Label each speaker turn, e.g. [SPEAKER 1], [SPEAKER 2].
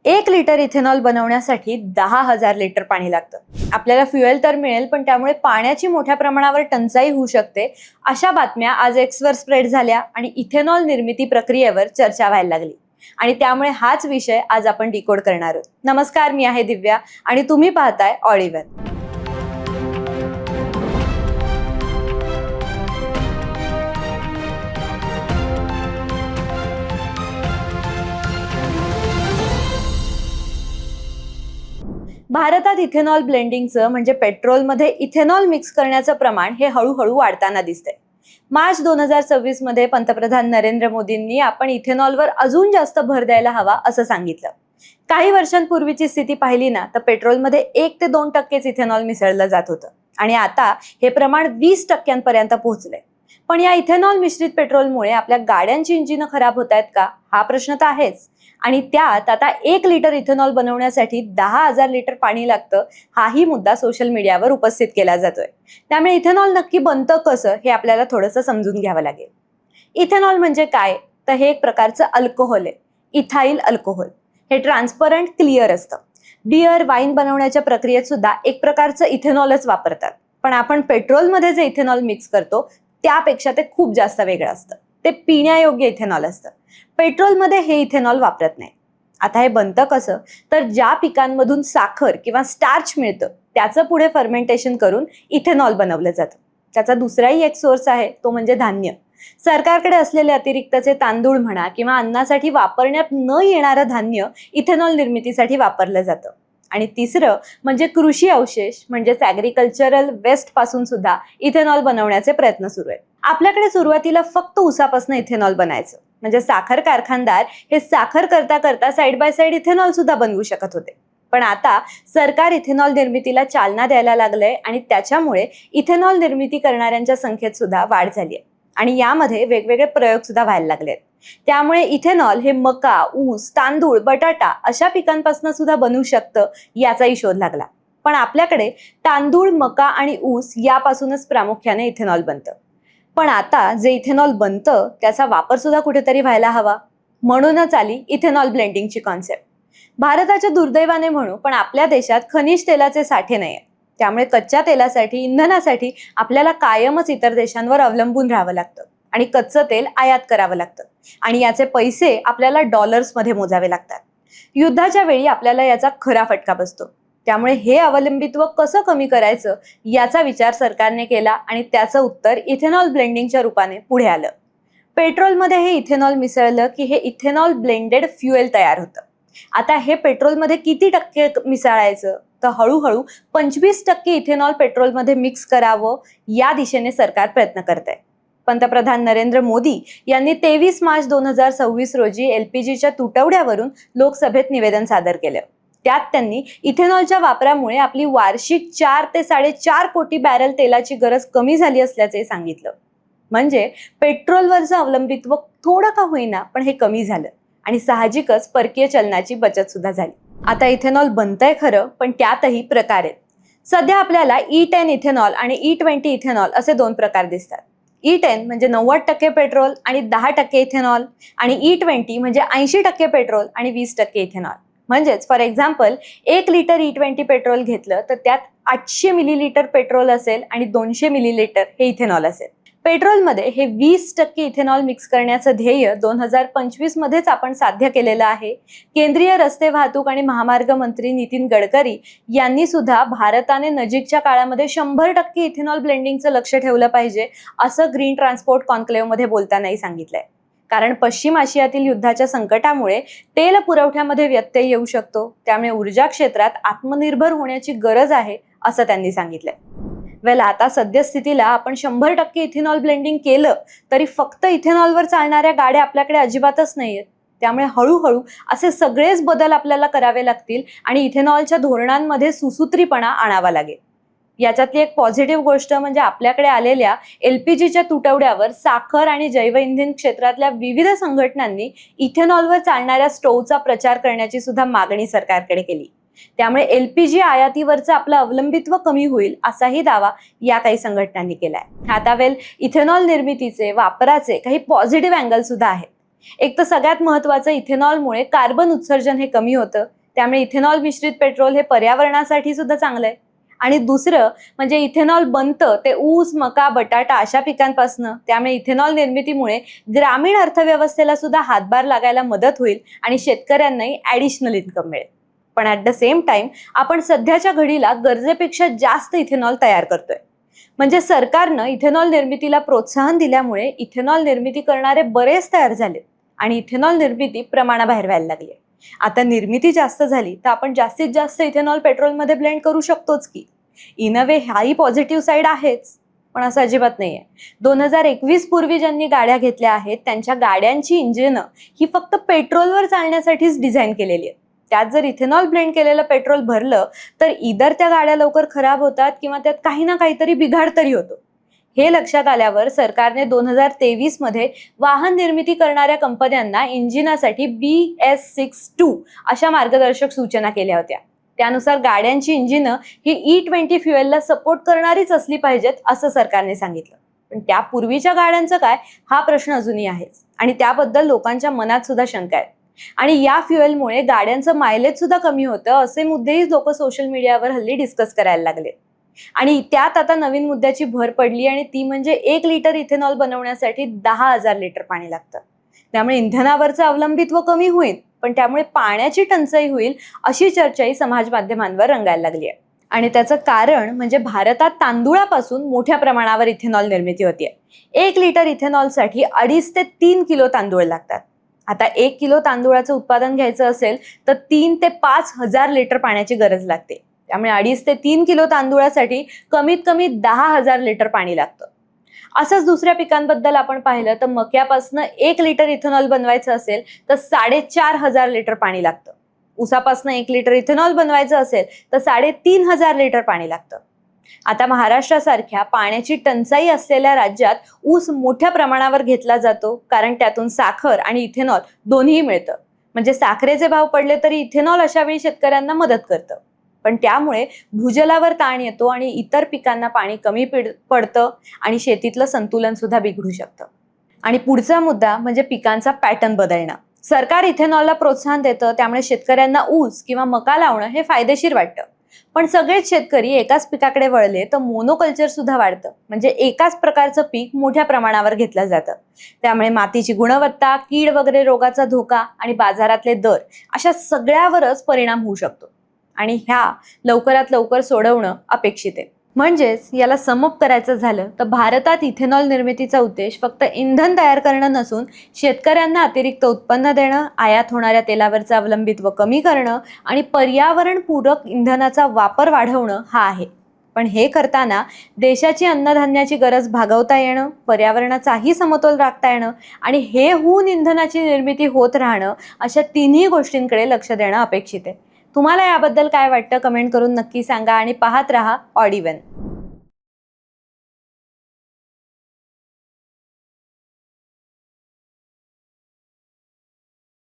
[SPEAKER 1] 1 litre ethanol बनवण्यासाठी 10,000 litre पाणी लागतं. आपल्याला फ्युएल तर मिळेल, पण त्यामुळे पाण्याची मोठ्या प्रमाणावर टंचाई होऊ शकते. अशा बातम्या आज एक्सवर स्प्रेड झाल्या आणि इथेनॉल निर्मिती प्रक्रियेवर चर्चा व्हायला लागली. आणि त्यामुळे हाच विषय आज आपण डिकोड करणार आहोत. नमस्कार, मी आहे दिव्या आणि तुम्ही पाहताय ऑल इव्हन. भारतात इथेनॉल ब्लेंडिंगचं म्हणजे पेट्रोलमध्ये इथेनॉल मिक्स करण्याचं प्रमाण हे हळूहळू वाढताना दिसतंय. मार्च 2026 मध्ये पंतप्रधान नरेंद्र मोदींनी आपण इथेनॉलवर अजून जास्त भर द्यायला हवा असं सांगितलं. काही वर्षांपूर्वीची स्थिती पाहिली ना तर पेट्रोलमध्ये 1 ते 2% इथेनॉल मिसळलं जात होतं आणि आता हे प्रमाण 20% पोहोचलंय. पण या इथेनॉल मिश्रित पेट्रोलमुळे आपल्या गाड्यांची इंजिनं खराब होत आहेत का, हा प्रश्न तर आहेच. आणि त्यात आता 1 लिटर इथेनॉल बनवण्यासाठी 10,000 लिटर पाणी लागतं, हाही मुद्दा सोशल मीडियावर उपस्थित केला जातोय. त्यामुळे इथेनॉल नक्की बनतं कसं हे आपल्याला थोडंसं समजून घ्यावं लागेल. इथेनॉल म्हणजे काय, तर हे एक प्रकारचं अल्कोहोल आहे, इथाईल अल्कोहोल. हे ट्रान्सपरंट क्लिअर असतं. बियर, वाईन बनवण्याच्या प्रक्रियेत सुद्धा एक प्रकारचं इथेनॉलच वापरतात. पण आपण पेट्रोलमध्ये जे इथेनॉल मिक्स करतो त्यापेक्षा ते खूप जास्त वेगळं असतं. ते पिण्यायोग्य इथेनॉल असतं. पेट्रोलमध्ये हे इथेनॉल वापरत नाही. आता हे बनतं कसं, तर ज्या पिकांमधून साखर किंवा स्टार्च मिळतं त्याचं पुढे फर्मेंटेशन करून इथेनॉल बनवलं जातं. त्याचा दुसराही एक सोर्स आहे, तो म्हणजे धान्य. सरकारकडे असलेले अतिरिक्तचे तांदूळ म्हणा किंवा अन्नासाठी वापरण्यात न येणारं धान्य इथेनॉल निर्मितीसाठी वापरलं जातं. आणि तिसरं म्हणजे कृषी अवशेष म्हणजेच ॲग्रिकल्चरल वेस्ट पासून सुद्धा इथेनॉल बनवण्याचे प्रयत्न सुरू आहेत. आपल्याकडे सुरुवातीला फक्त ऊसापासून इथेनॉल बनायचं, म्हणजे साखर कारखानदार हे साखर करता करता साईड बाय साईड इथेनॉल सुद्धा बनवू शकत होते. पण आता सरकार इथेनॉल निर्मितीला चालना द्यायला लागलंय आणि त्याच्यामुळे इथेनॉल निर्मिती करणाऱ्यांच्या संख्येत सुद्धा वाढ झाली आहे आणि यामध्ये वेगवेगळे प्रयोग सुद्धा व्हायला लागले आहेत. त्यामुळे इथेनॉल हे मका, ऊस, तांदूळ, बटाटा अशा पिकांपासून सुद्धा बनू शकतं, याचाही शोध लागला. पण आपल्याकडे तांदूळ, मका आणि ऊस यापासूनच प्रामुख्याने इथेनॉल बनतं. पण आता जे इथेनॉल बनतं त्याचा वापर सुद्धा कुठेतरी व्हायला हवा. म्हणूनच आली इथेनॉल ब्लेंडिंगची कॉन्सेप्ट. भारताच्या दुर्दैवाने म्हणू पण आपल्या देशात खनिज तेलाचे साठे नाही आहेत. त्यामुळे कच्च्या तेलासाठी, इंधनासाठी आपल्याला कायमच इतर देशांवर अवलंबून राहावं लागतं आणि कच्चं तेल आयात करावं लागतं आणि याचे पैसे आपल्याला डॉलर्समध्ये मोजावे लागतात. युद्धाच्या वेळी आपल्याला याचा खरा फटका बसतो. त्यामुळे हे अवलंबित्व कसं कमी करायचं याचा विचार सरकारने केला आणि त्याचं उत्तर इथेनॉल ब्लेंडिंगच्या रूपाने पुढे आलं. पेट्रोलमध्ये हे इथेनॉल मिसळलं की हे इथेनॉल ब्लेंडेड फ्युएल तयार होतं. आता हे पेट्रोलमध्ये किती टक्के मिसळायचं, तर हळूहळू 25% इथेनॉल पेट्रोलमध्ये मिक्स करावं या दिशेने सरकार प्रयत्न करत आहे. पंतप्रधान नरेंद्र मोदी यांनी 23 मार्च 2026 रोजी LPGच्या तुटवड्यावरून लोकसभेत निवेदन सादर केलं. त्यात त्यांनी इथेनॉलच्या वापरामुळे आपली वार्षिक 4 ते 4.5 कोटी बॅरल तेलाची गरज कमी झाली असल्याचे सांगितलं. म्हणजे पेट्रोलवरचं अवलंबित्व थोडं का होईना पण हे कमी झालं आणि साहजिकच परकीय चलनाची बचत सुद्धा झाली. आता इथेनॉल बनतंय खरं, पण त्यातही प्रकार आहेत. सध्या आपल्याला E10 इथेनॉल आणि E20 इथेनॉल असे 2 प्रकार दिसतात. E10 म्हणजे 90% पेट्रोल आणि 10% इथेनॉल आणि E20 म्हणजे 80% पेट्रोल आणि 20% इथेनॉल. म्हणजेच for example 1 litre E20 petrol घेतलं तर त्यात 800 मिलीलिटर पेट्रोल असेल आणि 200 मिलीलिटर हे इथेनॉल असेल. पेट्रोलमध्ये हे 20% इथेनॉल मिक्स करण्याचं ध्येय 2025 मध्येच आपण साध्य केलेलं आहे. केंद्रीय रस्ते वाहतूक आणि महामार्ग मंत्री नितीन गडकरी यांनी सुद्धा भारताने नजीकच्या काळामध्ये 100% इथेनॉल ब्लेंडिंगचं लक्ष ठेवलं पाहिजे असं ग्रीन ट्रान्सपोर्ट कॉन्क्लेव्हमध्ये बोलतानाही सांगितलंय. कारण पश्चिम आशियातील युद्धाच्या संकटामुळे तेल पुरवठ्यामध्ये व्यत्यय येऊ शकतो. त्यामुळे ऊर्जा क्षेत्रात आत्मनिर्भर होण्याची गरज आहे असं त्यांनी सांगितलंय. आता सद्यस्थितीला आपण 100% इथेनॉल ब्लेंडिंग केलं तरी फक्त इथेनॉलवर चालणाऱ्या गाड्या आपल्याकडे अजिबातच नाहीयेत. त्यामुळे हळूहळू असे सगळेच बदल आपल्याला करावे लागतील आणि इथेनॉलच्या धोरणांमध्ये सुसूत्रीपणा आणावा लागेल. याच्यातली एक पॉझिटिव्ह गोष्ट म्हणजे आपल्याकडे आलेल्या LPGच्या तुटवड्यावर साखर आणि जैवइंधन क्षेत्रातल्या विविध संघटनांनी इथेनॉलवर चालणाऱ्या स्टोव्हचा प्रचार करण्याची सुद्धा मागणी सरकारकडे केली. त्यामुळे LPG आयातीवरचं आपलं अवलंबित्व कमी होईल असाही दावा या काही संघटनांनी केलाय. आता इथेनॉल निर्मितीचे, वापराचे काही पॉझिटिव्ह अँगल सुद्धा आहेत. एक तर सगळ्यात महत्त्वाचं, इथेनॉलमुळे कार्बन उत्सर्जन हे कमी होतं. त्यामुळे इथेनॉल मिश्रित पेट्रोल हे पर्यावरणासाठी सुद्धा चांगलं आहे. आणि दुसरं म्हणजे इथेनॉल बनतं ते ऊस, मका, बटाटा अशा पिकांपासून, त्यामुळे इथेनॉल निर्मितीमुळे ग्रामीण अर्थव्यवस्थेला सुद्धा हातभार लागायला मदत होईल आणि शेतकऱ्यांनाही ॲडिशनल इन्कम मिळेल. पण ॲट द सेम टाइम आपण सध्याच्या घडीला गरजेपेक्षा जास्त इथेनॉल तयार करतोय. म्हणजे सरकारनं इथेनॉल निर्मितीला प्रोत्साहन दिल्यामुळे इथेनॉल निर्मिती करणारे बरेच तयार झाले आणि इथेनॉल निर्मिती प्रमाणाबाहेर व्हायला लागली. आता निर्मिती जास्त झाली तर आपण जास्तीत जास्त इथेनॉल पेट्रोलमध्ये ब्लेंड करू शकतोच की. इन अ वे हाही पॉझिटिव्ह साईड आहेच, पण असं अजिबात नाहीये. 2021 पूर्वी ज्यांनी गाड्या घेतल्या आहेत त्यांच्या गाड्यांची इंजिनं ही फक्त पेट्रोलवर चालण्यासाठीच डिझाईन केलेली आहेत. त्यात जर इथेनॉल ब्लेंड केलेलं पेट्रोल भरलं तर इधर त्या गाड्या लवकर खराब होतात किंवा त्यात काही ना काहीतरी बिघाड तरी होतो. हे लक्षात आल्यावर सरकारने 2023 मध्ये वाहन निर्मिती करणाऱ्या कंपन्यांना इंजिनासाठी BS62 अशा मार्गदर्शक सूचना केल्या होत्या. त्यानुसार गाड्यांची इंजिनं ही E20 फ्युएलला सपोर्ट करणारीच असली पाहिजेत असं सरकारने सांगितलं. पण त्यापूर्वीच्या गाड्यांचं काय, हा प्रश्न अजूनही आहेच आणि त्याबद्दल लोकांच्या मनात सुद्धा शंका आहे. आणि या फ्युएलमुळे गाड्यांचं मायलेज सुद्धा कमी होतं असे मुद्देही लोक सोशल मीडियावर हल्ली डिस्कस करायला लागले. आणि त्यात आता नवीन मुद्द्याची भर पडली आणि ती म्हणजे 1 लिटर इथेनॉल बनवण्यासाठी 10,000 लिटर पाणी लागतं. त्यामुळे इंधनावरचं अवलंबित्व कमी होईल, पण त्यामुळे पाण्याची टंचाई होईल अशी चर्चाही समाज माध्यमांवर रंगायला लागली आहे. आणि त्याचं कारण म्हणजे भारतात तांदूळापासून मोठ्या प्रमाणावर इथेनॉल निर्मिती होतीये. 1 लिटर इथेनॉलसाठी 2.5 ते 3 किलो तांदूळ लागतात. आता 1 किलो तांदूळाचं उत्पादन घ्यायचं असेल तर 3 ते 5,000 लिटर पाण्याची गरज लागते. त्यामुळे 2.5 ते 3 किलो तांदूळासाठी कमीत कमी 10,000 लिटर पाणी लागतं. असंच दुसऱ्या पिकांबद्दल आपण पाहिलं तर मक्यापासून 1 लिटर इथेनॉल बनवायचं असेल तर 4,500 लिटर पाणी लागतं. ऊसापासून 1 लिटर इथेनॉल बनवायचं असेल तर 3,500 लिटर पाणी लागतं. आता महाराष्ट्रासारख्या पाण्याची टंचाई असलेल्या राज्यात ऊस मोठ्या प्रमाणावर घेतला जातो, कारण त्यातून साखर आणि इथेनॉल दोन्ही मिळतं. म्हणजे साखरेचे भाव पडले तरी इथेनॉल अशा वेळी शेतकऱ्यांना मदत करतं. पण त्यामुळे भूजलावर ताण येतो आणि इतर पिकांना पाणी कमी पडतं आणि शेतीतलं संतुलन सुद्धा बिघडू शकतं. आणि पुढचा मुद्दा म्हणजे पिकांचा पॅटर्न बदलणं. सरकार इथेनॉलला प्रोत्साहन देतं, त्यामुळे शेतकऱ्यांना ऊस किंवा मका लावणं हे फायदेशीर वाटतं. पण सगळेच शेतकरी एकाच पिकाकडे वळले तर मोनोकल्चर सुद्धा वाढतं. म्हणजे एकाच प्रकारचं पीक मोठ्या प्रमाणावर घेतलं जातं. त्यामुळे मातीची गुणवत्ता, कीड वगैरे रोगाचा धोका आणि बाजारातले दर अशा सगळ्यावरच परिणाम होऊ शकतो. आणि ह्या लवकरात लवकर सोडवणं अपेक्षित आहे. म्हणजेच याला समअप करायचं झालं तर भारतात इथेनॉल निर्मितीचा उद्देश फक्त इंधन तयार करणं नसून शेतकऱ्यांना अतिरिक्त उत्पन्न देणं, आयात होणाऱ्या तेलावरचं अवलंबित्व कमी करणं आणि पर्यावरणपूरक इंधनाचा वापर वाढवणं हा आहे. पण हे करताना देशाची अन्नधान्याची गरज भागवता येणं, पर्यावरणाचाही समतोल राखता येणं आणि हे होऊन इंधनाची निर्मिती होत राहणं अशा तिन्ही गोष्टींकडे लक्ष देणं अपेक्षित आहे. तुम्हाला याबद्दल काय वाटतं कमेंट करून नक्की सांगा आणि पाहत रहा ऑड इव्हन.